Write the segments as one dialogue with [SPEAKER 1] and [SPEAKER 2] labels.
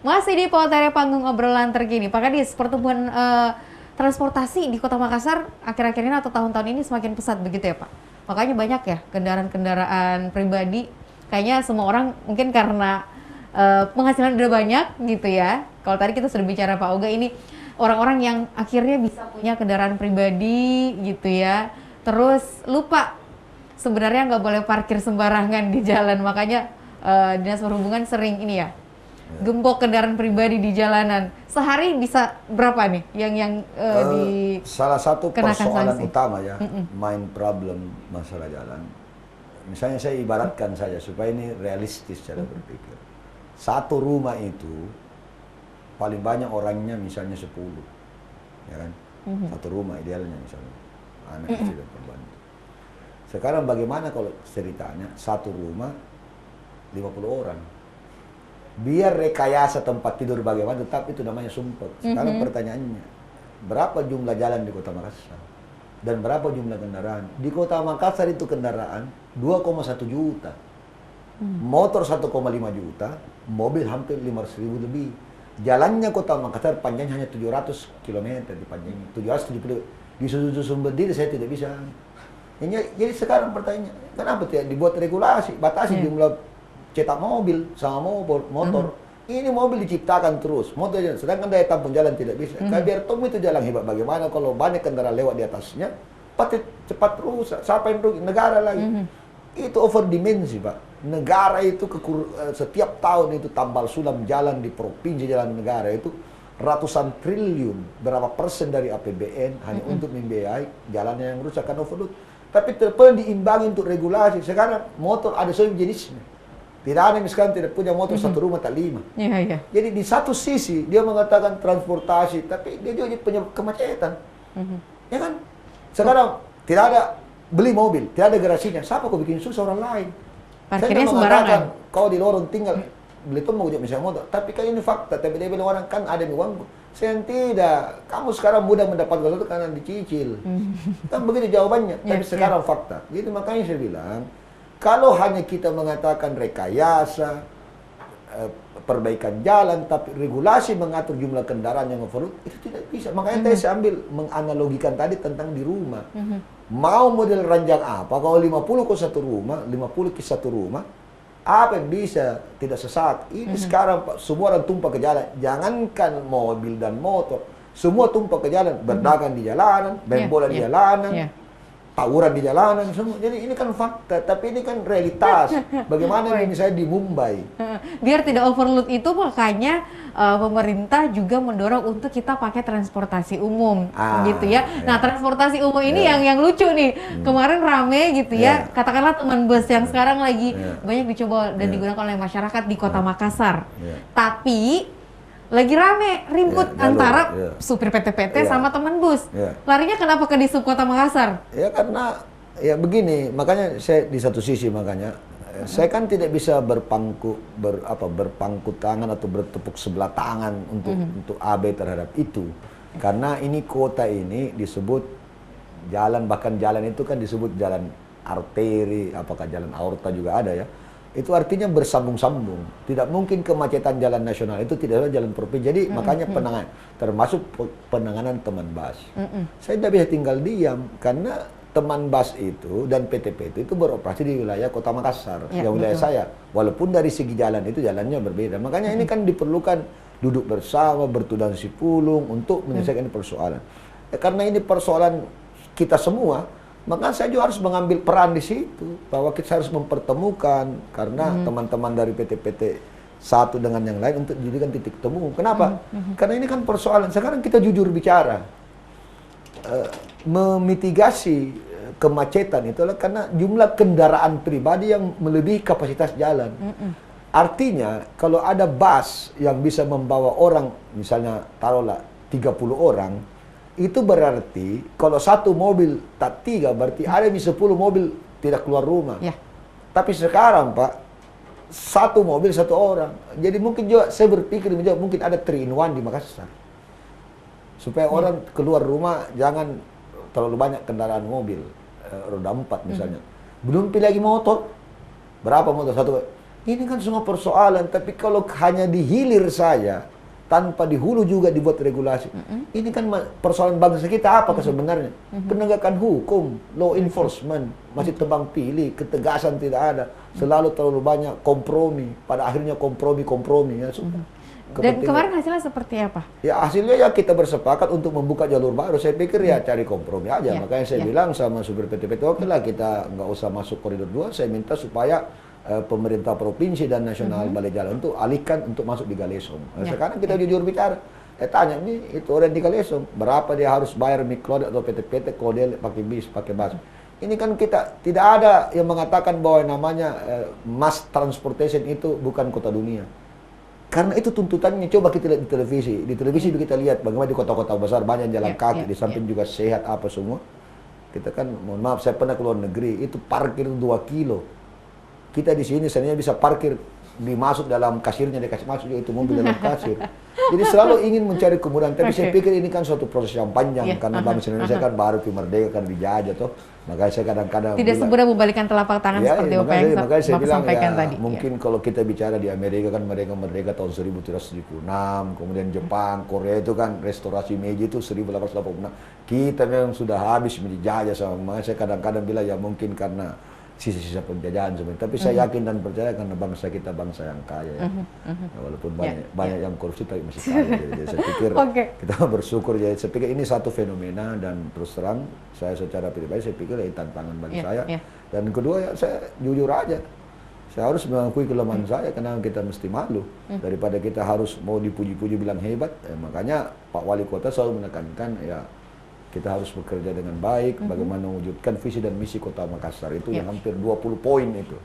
[SPEAKER 1] Masih di Poteri Panggung Obrolan Terkini, Pak Kadis, pertumbuhan transportasi di Kota Makassar akhir-akhir ini atau tahun-tahun ini semakin pesat begitu ya Pak? Makanya banyak ya kendaraan-kendaraan pribadi, kayaknya semua orang mungkin karena penghasilan udah banyak gitu ya. Kalau tadi kita sudah bicara Pak Oga, ini orang-orang yang akhirnya bisa punya kendaraan pribadi gitu ya, terus lupa sebenarnya nggak boleh parkir sembarangan di jalan, makanya Dinas Perhubungan sering ini ya, gembok kendaraan pribadi di jalanan. Sehari bisa berapa nih yang
[SPEAKER 2] salah satu persoalan
[SPEAKER 1] sanksi
[SPEAKER 2] utama ya, main problem masalah jalan. Misalnya saya ibaratkan saja supaya ini realistis cara berpikir. Satu rumah itu paling banyak orangnya misalnya 10, ya kan? Satu rumah idealnya misalnya anak istri dan pembantu. Sekarang bagaimana kalau ceritanya satu rumah 50 orang? Biar rekayasa tempat tidur bagaimana, tetap itu namanya sumpah. Sekarang pertanyaannya, berapa jumlah jalan di Kota Makassar? Dan berapa jumlah kendaraan? Di Kota Makassar itu kendaraan 2,1 juta. Motor 1,5 juta, mobil hampir 500.000 lebih. Jalannya Kota Makassar panjangnya hanya 700 km di panjangnya. 770. Di Sumber Diri saya tidak bisa. Jadi sekarang pertanyaannya, kenapa tidak dibuat regulasi, batasi jumlah cetak mobil sama motor. Ini mobil diciptakan terus, motor jalan. Sedangkan daya tampung jalan tidak bisa. Biar temu itu jalan hebat. Bagaimana kalau banyak kendaraan lewat di atasnya, pasti cepat rusak. Siapa yang rugi? Negara lagi. Itu over dimensi, Pak. Negara itu setiap tahun itu tambal sulam jalan di provinsi, jalan negara itu ratusan triliun. Berapa persen dari APBN hanya untuk membiayai jalannya yang rusak kan overload. Tapi perlu diimbangi untuk regulasi. Sekarang motor ada semua jenisnya. Tidak ada yang sekarang tidak punya motor satu rumah tak 5. Jadi di satu sisi dia mengatakan transportasi, tapi dia juga punya kemacetan. Ya kan? Sekarang tidak ada beli mobil, tidak ada garasinya. Siapa kau bikin susah orang lain?
[SPEAKER 1] Parkirnya sembarangan.
[SPEAKER 2] Kau di lorong tinggal beli itu mau misalnya motor, tapi kan ini fakta. Tapi dia bilang orang kan ada uang. Saya tidak. Kamu sekarang mudah mendapatkan sesuatu karena dicicil. Kan begitu jawabannya. Tapi sekarang fakta. Jadi makanya saya bilang, kalau hanya kita mengatakan rekayasa, perbaikan jalan, tapi regulasi mengatur jumlah kendaraan yang overload, itu tidak bisa. Makanya saya ambil menganalogikan tadi tentang di rumah. Mau model ranjang apa? Kalau 50 ke satu rumah, 50 ke satu rumah, apa yang bisa tidak sesak? Ini sekarang Pak, semua orang tumpah ke jalan. Jangankan mobil dan motor, semua tumpah ke jalan, berdagang di jalanan, main bola di jalanan. Tawuran di jalanan semua. Jadi ini kan fakta, tapi ini kan realitas. Bagaimana misalnya di Mumbai.
[SPEAKER 1] Biar tidak overload itu makanya pemerintah juga mendorong untuk kita pakai transportasi umum gitu ya. Nah, transportasi umum ini yang lucu nih. Kemarin rame gitu ya. Katakanlah teman bus yang sekarang lagi banyak dicoba dan digunakan oleh masyarakat di Kota Makassar. Tapi lagi rame ribut antara supir PT-PT sama teman bus. Larinya kenapa ke Disub Kota Makassar?
[SPEAKER 2] Ya karena ya begini, makanya saya di satu sisi makanya saya kan tidak bisa berpangku tangan atau bertepuk sebelah tangan untuk AB terhadap itu. Karena ini kota ini disebut jalan, bahkan jalan itu kan disebut jalan arteri, apakah jalan aorta juga ada ya. Itu artinya bersambung-sambung. Tidak mungkin kemacetan jalan nasional itu tidak ada jalan provinsi. Jadi makanya penanganan, termasuk penanganan teman bus. Saya tidak bisa tinggal diam karena teman bus itu dan PT-PT itu beroperasi di wilayah Kota Makassar, yang wilayah saya. Walaupun dari segi jalan itu jalannya berbeda. Makanya ini kan diperlukan duduk bersama, bertudang sipulung untuk menyelesaikan persoalan. Karena ini persoalan kita semua. Maka saya juga harus mengambil peran di situ, bahwa kita harus mempertemukan, karena teman-teman dari PT-PT satu dengan yang lain untuk dijadikan titik temu. Kenapa? Karena ini kan persoalan, sekarang kita jujur bicara, memitigasi kemacetan itu adalah karena jumlah kendaraan pribadi yang melebihi kapasitas jalan. Artinya, kalau ada bus yang bisa membawa orang, misalnya taruhlah 30 orang, itu berarti kalau satu mobil tak 3, berarti ada 10 mobil tidak keluar rumah. Tapi sekarang Pak, satu mobil satu orang. Jadi mungkin juga saya berpikir mungkin ada 3 in 1 di Makassar. Supaya orang keluar rumah jangan terlalu banyak kendaraan mobil, roda 4 misalnya. Belum pilih lagi motor. Berapa motor? Satu. Ini kan semua persoalan, tapi kalau hanya di hilir saja, tanpa di hulu juga dibuat regulasi. Ini kan persoalan bangsa kita apa sebenarnya? Penegakan hukum, law enforcement, masih tebang pilih, ketegasan tidak ada. Selalu terlalu banyak kompromi, pada akhirnya kompromi ya.
[SPEAKER 1] Dan kemarin hasilnya seperti apa?
[SPEAKER 2] Ya hasilnya ya kita bersepakat untuk membuka jalur baru. Saya pikir ya cari kompromi aja. Makanya saya bilang sama supir PT-PT, oke lah kita nggak usah masuk koridor 2. Saya minta supaya pemerintah provinsi dan nasional Balai Jalan untuk alihkan untuk masuk di Galesong. Sekarang kita jujur bicara. Tanya nih itu orang di Galesong berapa dia harus bayar Miklod atau PT-PT kalau dia pakai bis, pakai bus. Ini kan kita tidak ada yang mengatakan bahwa namanya mass transportation itu bukan kota dunia. Karena itu tuntutannya, coba kita lihat di televisi. Di televisi kita lihat bagaimana di kota-kota besar banyak jalan kaki, di samping juga sehat apa semua. Kita kan, mohon maaf, saya pernah keluar negeri, itu parkir 2 kilo. Kita di sini sebenarnya bisa parkir, dimasuk dalam kasirnya, dikasih masuk juga itu mobil dalam kasir. Jadi selalu ingin mencari kemudahan, tapi saya pikir ini kan suatu proses yang panjang, karena bangsa Indonesia kan baru merdeka, kan dijajah toh. Makanya saya kadang-kadang
[SPEAKER 1] tidak semudah membalikkan telapak tangan seperti apa yang
[SPEAKER 2] saya bilang,
[SPEAKER 1] sampaikan tadi.
[SPEAKER 2] Mungkin kalau kita bicara di Amerika kan mereka merdeka tahun 1376, kemudian Jepang, Korea itu kan restorasi Meiji itu 1886. Kita memang sudah habis dijajah sama, makanya saya kadang-kadang bilang ya mungkin karena sisa-sisa penjajahan sebenarnya. Tapi saya yakin dan percaya karena bangsa kita bangsa yang kaya ya. Walaupun banyak yang korupsi tapi masih kaya. Jadi saya pikir kita bersyukur. Jadi saya pikir ini satu fenomena dan terus terang saya secara pribadi saya pikir ini tantangan bagi saya. Dan kedua ya saya jujur aja. Saya harus mengakui kelemahan saya karena kita mesti malu daripada kita harus mau dipuji-puji bilang hebat. Makanya Pak Wali Kota selalu menekankan ya kita harus bekerja dengan baik, bagaimana mewujudkan visi dan misi Kota Makassar itu yang hampir 20 poin itu.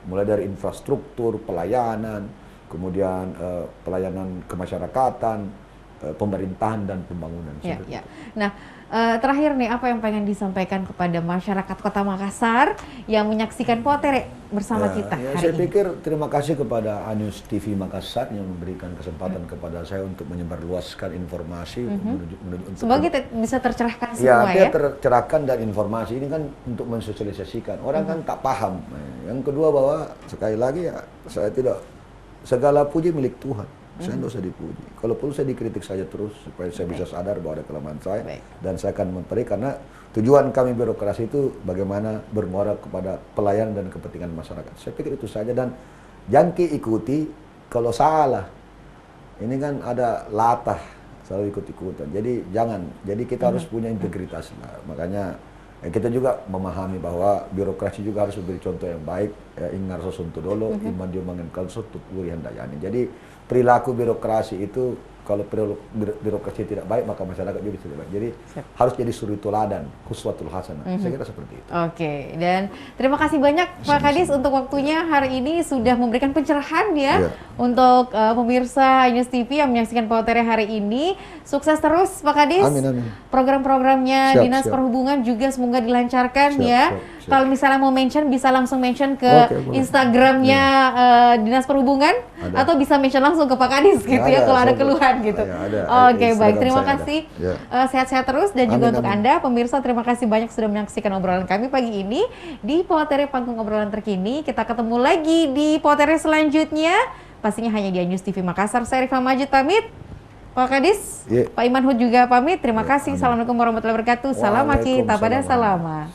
[SPEAKER 2] Mulai dari infrastruktur, pelayanan, kemudian pelayanan kemasyarakatan, pemerintahan dan pembangunan.
[SPEAKER 1] Nah, terakhir nih apa yang pengen disampaikan kepada masyarakat Kota Makassar yang menyaksikan Potere bersama kita hari
[SPEAKER 2] saya
[SPEAKER 1] ini?
[SPEAKER 2] pikir terima kasih kepada News TV Makassar yang memberikan kesempatan kepada saya untuk menyebarluaskan informasi menuju
[SPEAKER 1] semoga kita bisa tercerahkan semua
[SPEAKER 2] ya. Tercerahkan dan informasi ini kan untuk mensosialisasikan. Orang kan tak paham. Yang kedua bahwa sekali lagi ya saya tidak segala puji milik Tuhan. Saya tidak usah dipuji. Kalau perlu saya dikritik saja terus supaya saya bisa sadar bahwa ada kelemahan saya dan saya akan memperbaiki karena tujuan kami birokrasi itu bagaimana bermuara kepada pelayanan dan kepentingan masyarakat. Saya pikir itu saja dan jangki ikuti kalau salah. Ini kan ada latah selalu ikut-ikutan. Jadi jangan. Jadi kita harus punya integritas. Makanya kita juga memahami bahwa birokrasi juga harus memberi contoh yang baik. Ingar Sosuntudolo, Iman Diomangan Kalso, Tuturi Handayani. Jadi perilaku birokrasi itu kalau birokrasi tidak baik maka masyarakat juga tidak baik. Jadi harus jadi suri teladan, uswatul hasanah. Saya kira seperti itu.
[SPEAKER 1] Oke, dan terima kasih banyak Pak Kadis untuk waktunya hari ini sudah memberikan pencerahan ya untuk pemirsa News TV yang menyaksikan Potere hari ini. Sukses terus Pak Kadis.
[SPEAKER 2] Amin, amin.
[SPEAKER 1] Program-programnya Dinas Perhubungan juga semoga dilancarkan ya. Kalau misalnya mau mention bisa langsung mention ke Instagramnya Dinas Perhubungan atau bisa mention langsung ke Pak Kadis gitu ya kalau ada keluhan gitu. Oke, baik. Terima kasih. Sehat-sehat terus dan juga untuk Anda pemirsa terima kasih banyak sudah menyaksikan obrolan kami pagi ini di Potere Panggung Obrolan Terkini. Kita ketemu lagi di Potere selanjutnya. Pastinya hanya di News TV Makassar. Saya Rifa Majid pamit. Pak Kadis, Pak Iman Hud juga pamit. Terima kasih. Assalamualaikum warahmatullahi wabarakatuh. Salam Maki, tabada salama.